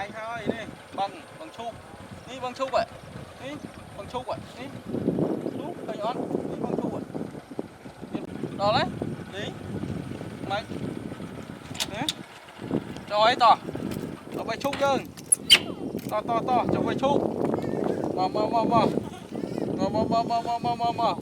anh thôi đi bằng chụp đi bằng chụp vậy đi bằng chụp vậy đi chụp tay nhọn đi bằng chụp vậy đó đấy đi mày đấy cho ấy to cho bay chụp hơn to cho bay chụp mà làm không vào làm à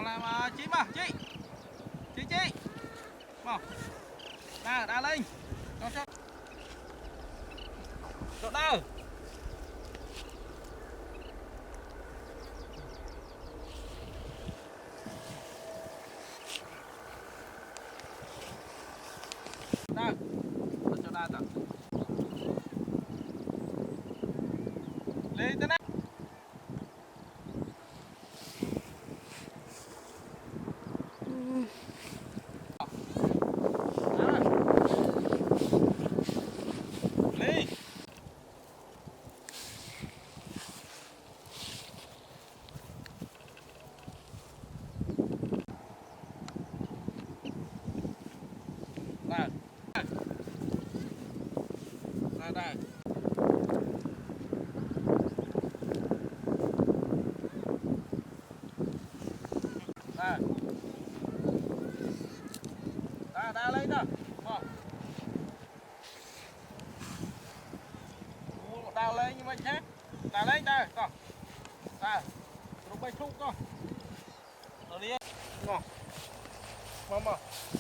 làm chim à chị vào đá lên cho đá cho đá tạo lên thế này đây đá lên đó đá lên như vậy nhé đá lên đây con rồi bay thúc con rồi đi ngon mà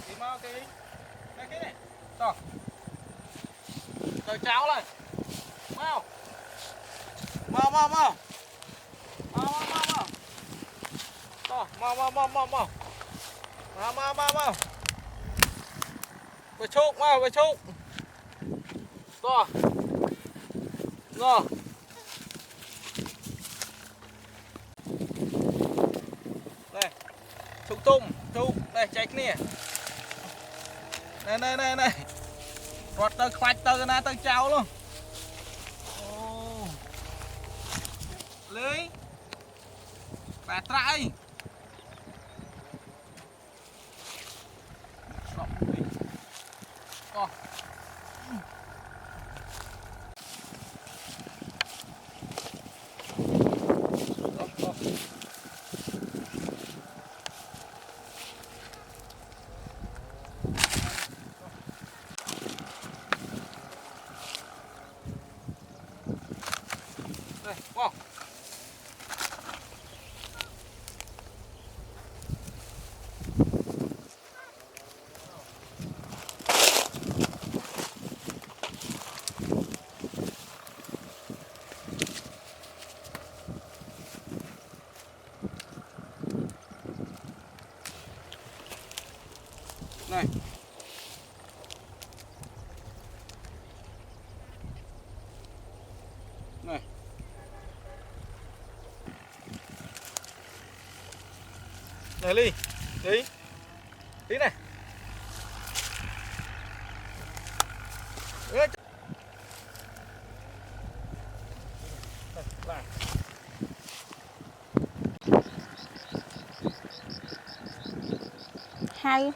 đi mau cái này to rồi cháo này mau to mau về chúc to ngon đây chúc đây chạy nè này rót tơ khoạch tơ na tơ cháo luôn lấy bà trại con đây wow này. Này Ly, tí này. Ê, lại. Hay